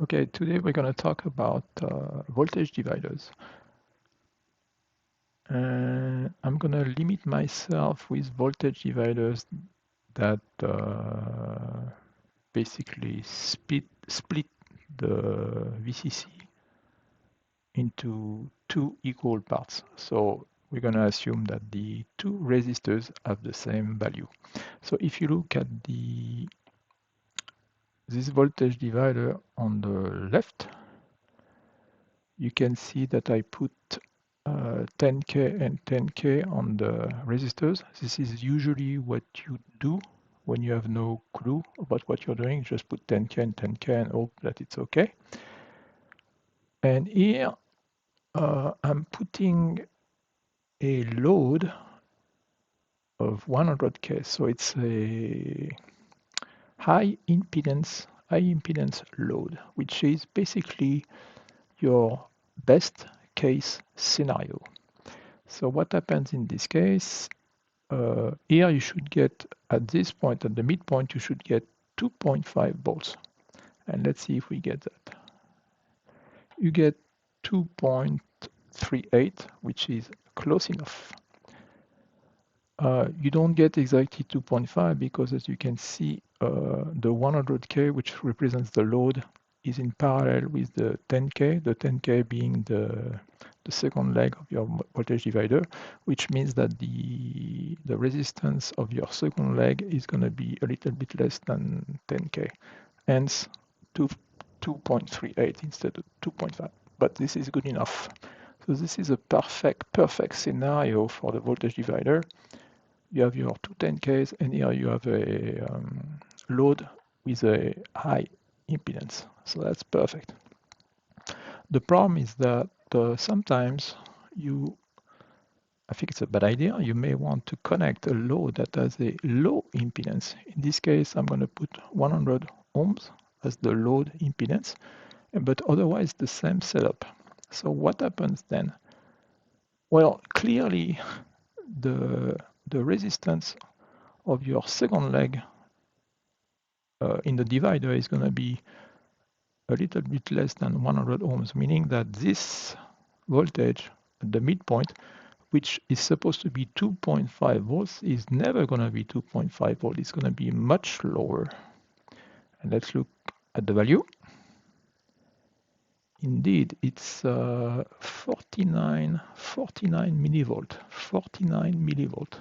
Okay, today we're going to talk about voltage dividers. I'm going to limit myself with voltage dividers that basically split the VCC into two equal parts. So we're going to assume that the two resistors have the same value. So if you look at this voltage divider on the left, you can see that I put 10K and 10K on the resistors. This is usually what you do when you have no clue about what you're doing. Just put 10K and 10K and hope that it's okay. And here I'm putting a load of 100K. So it's a high impedance load, which is basically your best case scenario. So what happens in this case, here you should get, at this point, at the midpoint, you should get 2.5 volts. And let's see if we get that. You get 2.38, which is close enough. You don't get exactly 2.5 because, as you can see, the 100K, which represents the load, is in parallel with the 10K, the 10K being the second leg of your voltage divider, which means that the resistance of your second leg is going to be a little bit less than 10K, hence 2.38 instead of 2.5. But this is good enough. So this is a perfect scenario for the voltage divider. You have your two 10Ks, and here you have a load with a high impedance. So that's perfect. The problem is that sometimes I think it's a bad idea. You may want to connect a load that has a low impedance. In this case, I'm going to put 100 ohms as the load impedance, but otherwise the same setup. So what happens then? Well, clearly the resistance of your second leg in the divider is going to be a little bit less than 100 ohms, meaning that this voltage at the midpoint, which is supposed to be 2.5 volts, is never going to be 2.5 volts. It's going to be much lower. And let's look at the value. Indeed, it's 49 millivolt. 49 millivolt.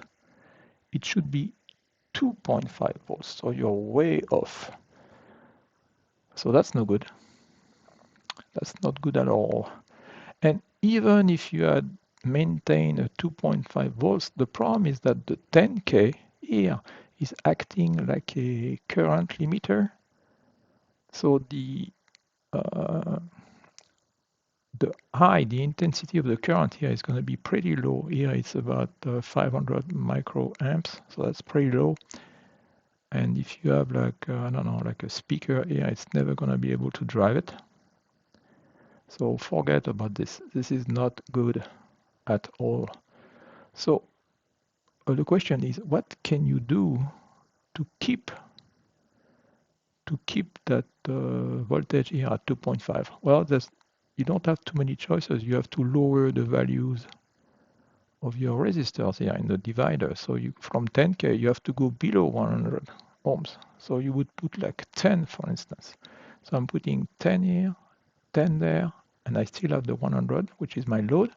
It should be 2.5 volts, so you're way off. So that's no good. That's not good at all. And even if you had maintained a 2.5 volts, the problem is that the 10K here is acting like a current limiter. So the intensity of the current here is going to be pretty low. Here it's about 500 microamps, so that's pretty low. And if you have like, I don't know, like a speaker here, it's never going to be able to drive it. So forget about this. This is not good at all. So the question is, what can you do to keep that voltage here at 2.5? Well, you don't have too many choices. You have to lower the values of your resistors here in the divider. So from 10K, you have to go below 100 ohms. So you would put like 10, for instance. So I'm putting 10 here, 10 there, and I still have the 100, which is my load.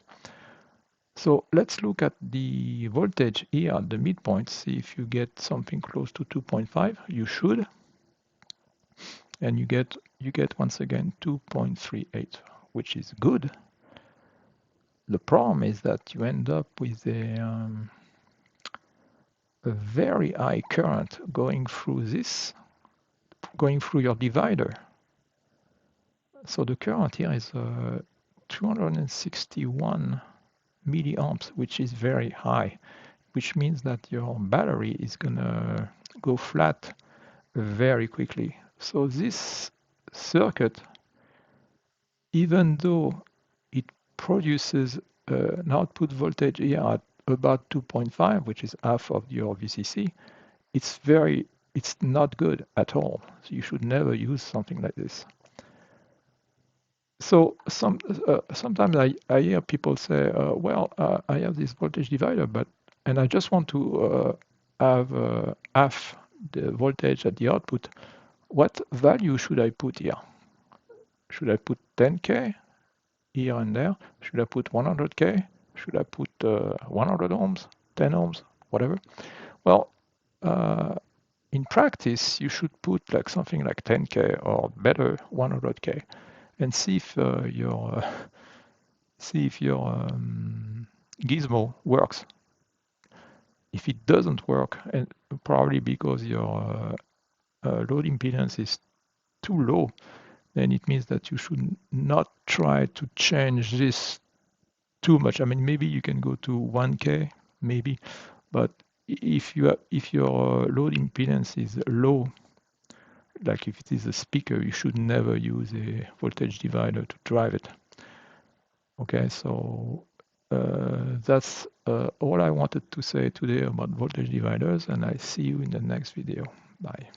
So let's look at the voltage here at the midpoint, see if you get something close to 2.5. You should. And you get once again 2.38, which is good. The problem is that you end up with a very high current going through your divider. So the current here is 261 milliamps, which is very high, which means that your battery is gonna go flat very quickly. So this circuit, even though it produces an output voltage here at about 2.5, which is half of your VCC, it's not good at all. So you should never use something like this. So sometimes I hear people say, well, I have this voltage divider, and I just want to have half the voltage at the output. What value should I put here? Should I put 10K here and there? Should I put 100K? Should I put 100 ohms, 10 ohms, whatever? Well, uh, in practice, you should put like something like 10K or better 100K and see if your gizmo works. If it doesn't work, and probably because your load impedance is too low, then it means that you should not try to change this too much. I mean, maybe you can go to 1K, maybe, but if your load impedance is low, like if it is a speaker, you should never use a voltage divider to drive it. Okay, so that's all I wanted to say today about voltage dividers, and I see you in the next video. Bye.